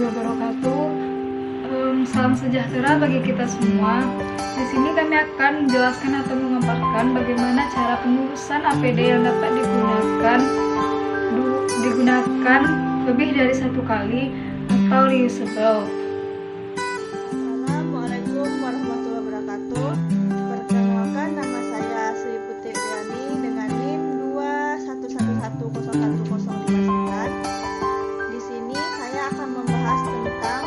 warahmatullahi wabarakatuh. Salam sejahtera bagi kita semua. Di sini kami akan menjelaskan atau memaparkan bagaimana cara pengurusan APD yang dapat digunakan lebih dari satu kali atau reusable. Assalamualaikum warahmatullahi wabarakatuh. Perkenalkan, nama saya Sri Putri Riani dengan NIM 211101059. Di sini saya akan membahas tentang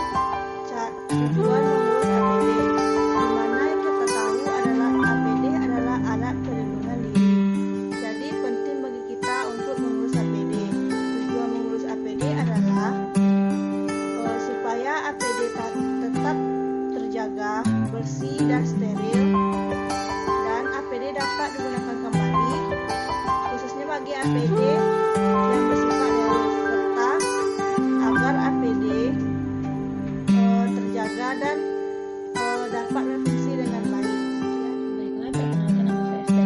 tujuan mengurus APD. Di mana yang kita tahu adalah APD adalah alat perlindungan diri. Jadi penting bagi kita untuk mengurus APD. Tujuan mengurus APD adalah supaya APD tetap terjaga, bersih dan steril, dan APD dapat digunakan kembali, khususnya bagi APD yang bersifat reus, serta agar APD terjaga dan dapat berfungsi dengan baik. Baiklah, perkenalkan, nama saya Esther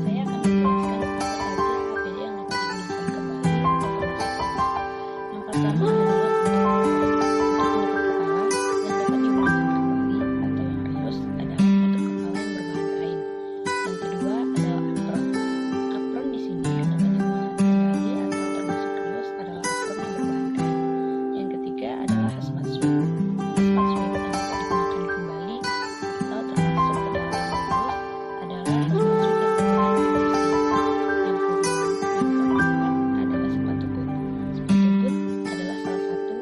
Saya akan menjelaskan apa saja APD yang dapat digunakan kembali atau termasuk reus. Yang pertama adalah untuk penutup kepala yang dapat digunakan kembali atau yang reus adalah penutup kepala yang berbahan kain. Yang kedua adalah apron. Apron di sini yang dapat digunakan kembali atau termasuk reus adalah apron yang berbahan kain. Yang ketiga adalah hazmat suit. Hazmat suit yang dapat digunakan kembali atau termasuk ke dalam reus adalah hazmat suit yang berbahan besi. Yang keempat adalah sepatu boot. Sepatu boot adalah salah satu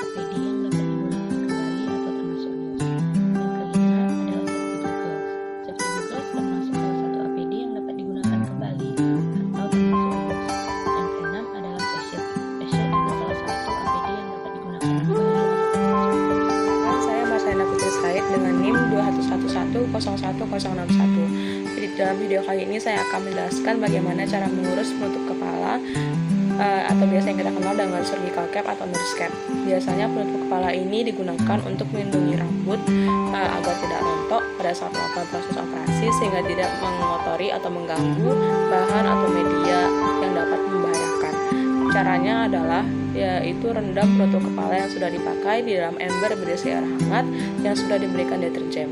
APD yang dapat digunakan kembali atau termasuk reus. Yang kelima adalah safety goggles. Safety goggles termasuk salah satu APD yang dapat digunakan kembali atau termasuk reus. Yang keenam adalah face shield. Face shield juga salah satu APD yang dapat digunakan kembali atau termasuk reus. Saya Masena Putri Said dengan NIM 211101061. Jadi dalam video kali ini saya akan menjelaskan bagaimana cara mengurus penutup kepala atau biasa yang kita kenal dengan surgical cap atau nurse cap. Biasanya penutup kepala ini digunakan untuk melindungi rambut agar tidak rontok pada saat melakukan proses operasi sehingga tidak mengotori atau mengganggu bahan atau media yang dapat membahayakan. Caranya adalah yaitu rendam penutup kepala yang sudah dipakai di dalam ember berisi air hangat yang sudah diberikan deterjen.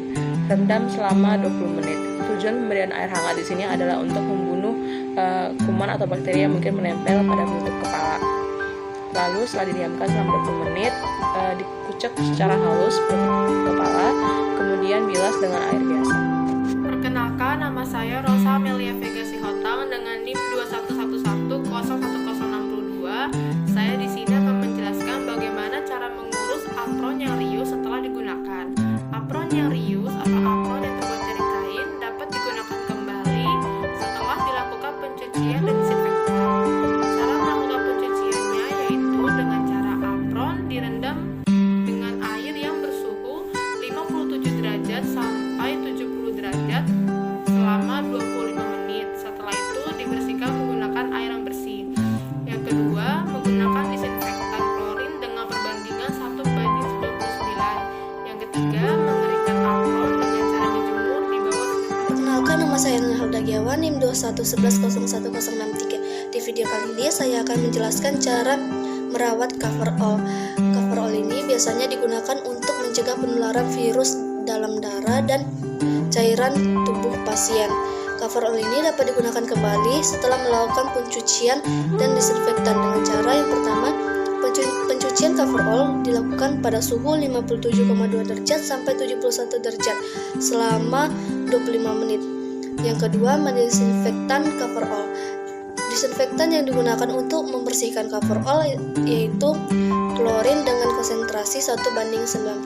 Rendam selama 20 menit. Tujuan pemberian air hangat di sini adalah untuk membunuh kuman atau bakteri yang mungkin menempel pada penutup kepala. Lalu setelah didiamkan selama 20 menit, dikucek secara halus penutup kepala, kemudian bilas dengan air biasa. Perkenalkan, nama saya Rosa Amelia Vega Sihotang dengan NIM 211101062. Saya di sini akan menjelaskan bagaimana cara mengurus apron yang reuse setelah digunakan. Apron yang reuse atau apron yang terbuat dari kain dapat digunakan kembali setelah dilakukan pencucian dan disinfektan. Cara melakukan pencuciannya yaitu dengan cara apron direndam dengan air yang bersuhu 57 derajat sampai 70 derajat selama 25 menit. Setelah itu dibersihkan menggunakan air yang bersih. Yang kedua, menggunakan disinfektan klorin dengan perbandingan 1:99. Yang ketiga, mengeringkan apron dengan cara dijemur di bawah. Perkenalkan, nama saya Nurul Huldagiawan, NIM 211101063. Di video kali ini saya akan menjelaskan cara merawat coverall. Coverall ini biasanya digunakan untuk mencegah penularan virus dalam darah dan cairan tubuh pasien. Coverall ini dapat digunakan kembali setelah melakukan pencucian dan disinfektan dengan cara yang pertama, pencucian coverall dilakukan pada suhu 57,2 derajat sampai 71 derajat selama 25 menit. Yang kedua, mendisinfektan coverall. Disinfektan yang digunakan untuk membersihkan coverall yaitu klorin dengan konsentrasi 1:99.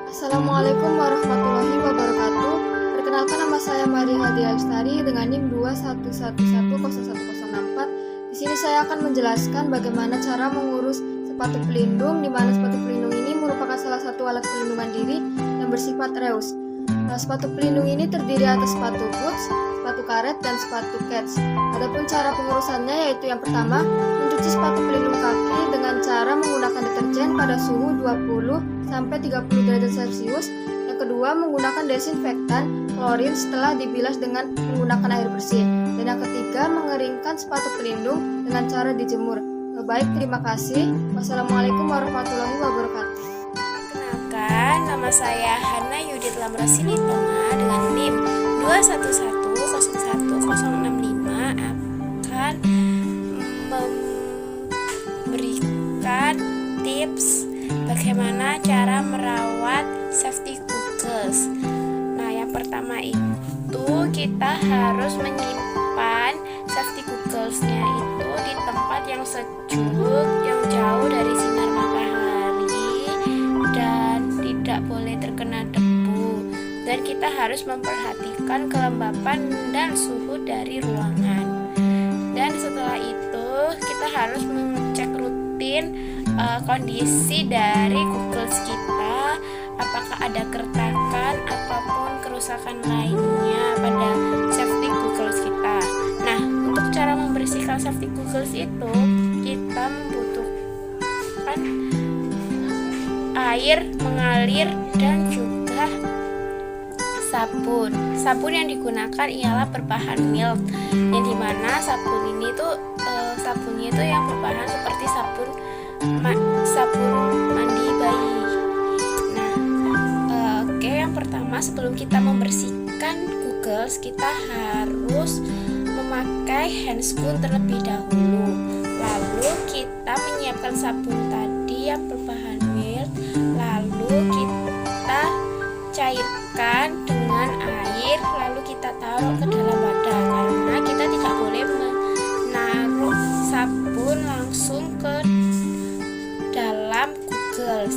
Assalamualaikum warahmatullahi wabarakatuh. Perkenalkan, nama saya Maria Hadia Lestari dengan NIM 211101064. Di sini saya akan menjelaskan bagaimana cara mengurus sepatu pelindung, di mana sepatu pelindung ini merupakan salah satu alat pelindungan diri yang bersifat reus. Sepatu pelindung ini terdiri atas sepatu boots, sepatu karet, dan sepatu kets. Adapun cara pengurusannya yaitu yang pertama, mencuci sepatu pelindung kaki dengan cara menggunakan deterjen pada suhu 20 sampai 30 derajat Celcius. Yang Yang kedua, menggunakan desinfektan klorin setelah dibilas dengan menggunakan air bersih. Dan yang ketiga, mengeringkan sepatu pelindung dengan cara dijemur. Baik, terima kasih. Wassalamualaikum warahmatullahi wabarakatuh. Kenalkan, nama saya Hana Yudit Lamrasini Tonga dengan NIM 211011065 akan memberikan tips bagaimana cara merawat safety goggles. Nah, yang pertama itu kita harus menyimpan safety gogglesnya itu di tempat yang sejuk, yang jauh dari sinar matahari dan tidak boleh terkena debu. Dan kita harus memperhatikan kelembapan dan suhu dari ruangan. Dan setelah itu kita harus mengecek rutin kondisi dari goggles kita, apakah ada keretakan ataupun kerusakan lainnya pada safety goggles kita. Nah, untuk cara membersihkan safety goggles itu kita membutuhkan air mengalir dan juga sabun. Sabun yang digunakan ialah berbahan milk, yang dimana sabun ini tuh sabunnya itu yang berbahan seperti sabun mandi bayi. Nah, oke, yang pertama sebelum kita membersihkan goggles kita harus memakai handscoon terlebih dahulu. Lalu kita menyiapkan sabun tadi yang berbahan milk, lalu kita cairkan dengan air, lalu kita taruh ke dalam wadah karena kita tidak boleh menaruh sabun langsung ke dalam goggles.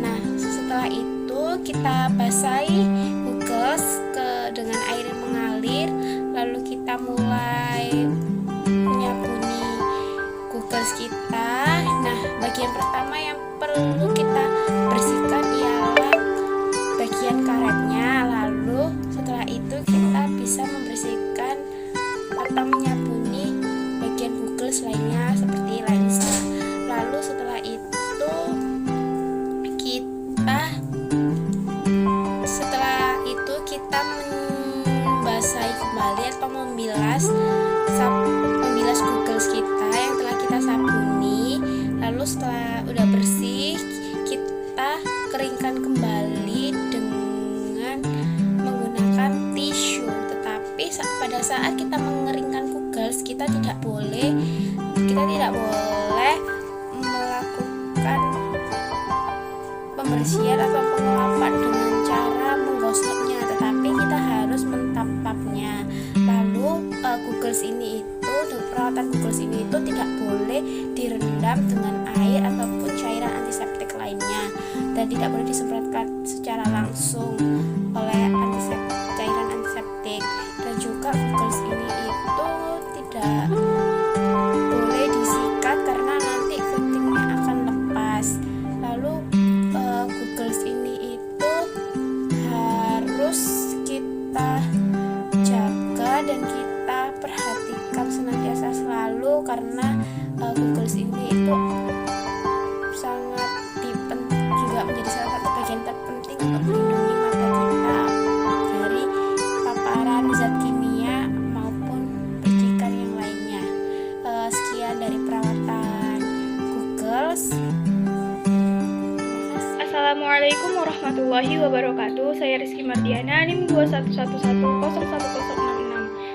Nah, setelah itu kita basahi goggles dengan air yang mengalir, lalu kita mulai menyabuni goggles kita. Nah, bagian pertama yang perlu kita bersihkan ialah bagian karetnya. Lalu setelah itu kita bisa membersihkan atau menyabuni bagian goggles lainnya seperti lensa. Lalu setelah itu kita membasahi kembali atau membilas goggles kita yang telah kita sabuni. Lalu setelah udah bersih, kita keringkan kembali dengan menggunakan tisu. Tetapi pada saat kita mengeringkan goggles, kita tidak boleh melakukan pembersihan atau pengapapan dengan cara menggosoknya, tetapi kita harus mentapapnya. Lalu perawatan goggles ini itu tidak boleh direndam dengan air ataupun cairan antiseptik lainnya, dan tidak boleh disemprotkan secara langsung oleh cairan antiseptik. Dan juga goggles ini itu tidak boleh disikat karena nanti coatingnya akan lepas. Lalu goggles ini itu harus kita jaga dan kita perhatikan senantiasa selalu karena goggles ini itu sangat juga menjadi salah satu bagian terpenting untuk melindungi mata kita dari paparan zat kimia maupun percikan yang lainnya. Sekian dari perawatan goggles. Assalamualaikum warahmatullahi wabarakatuh. Saya Rizky Mardiana, NIM 211101066.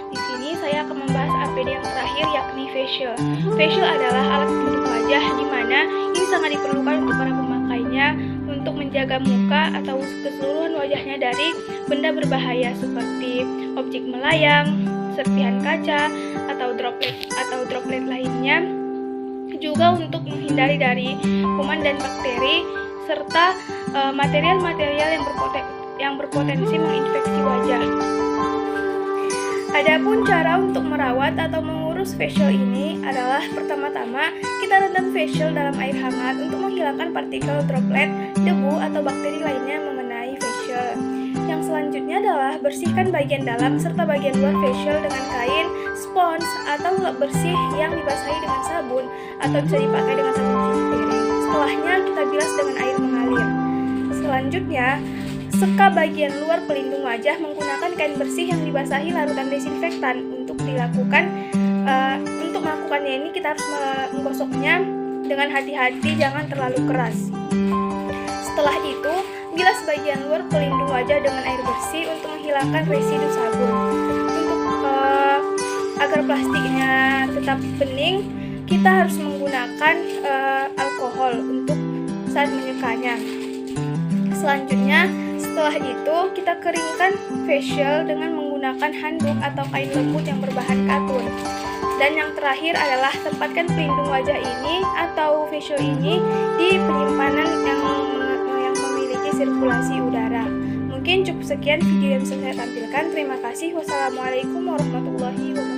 Di sini saya akan membahas APD yang terakhir, yakni facial. Facial adalah alat pelindung wajah di mana ini sangat diperlukan untuk para pemakainya untuk menjaga muka atau keseluruhan wajahnya dari benda berbahaya seperti objek melayang, serpihan kaca, atau droplet lainnya. Juga untuk menghindari dari kuman dan bakteri serta material-material yang berpotensi menginfeksi wajah. Adapun cara untuk merawat atau mengurus facial ini adalah pertama-tama kita rendam facial dalam air hangat untuk menghilangkan partikel droplet, debu atau bakteri lainnya mengenai facial. Yang selanjutnya adalah bersihkan bagian dalam serta bagian luar facial dengan kain, spons atau lap bersih yang dibasahi dengan sabun atau bisa dipakai dengan sabun cuci piring. Setelahnya kita bilas dengan air mengalir. Selanjutnya, seka bagian luar pelindung wajah menggunakan kain bersih yang dibasahi larutan desinfektan. Untuk melakukannya ini kita harus menggosoknya dengan hati-hati, jangan terlalu keras. Setelah itu, bilas bagian luar pelindung wajah dengan air bersih untuk menghilangkan residu sabun. Untuk agar plastiknya tetap bening, kita harus menggunakan alkohol untuk saat menyekanya. Selanjutnya, setelah itu kita keringkan facial dengan menggunakan handuk atau kain lembut yang berbahan katun. Dan yang terakhir adalah tempatkan pelindung wajah ini atau facial ini di penyimpanan yang memiliki sirkulasi udara. Mungkin cukup sekian video yang bisa saya tampilkan. Terima kasih. Wassalamualaikum warahmatullahi wabarakatuh.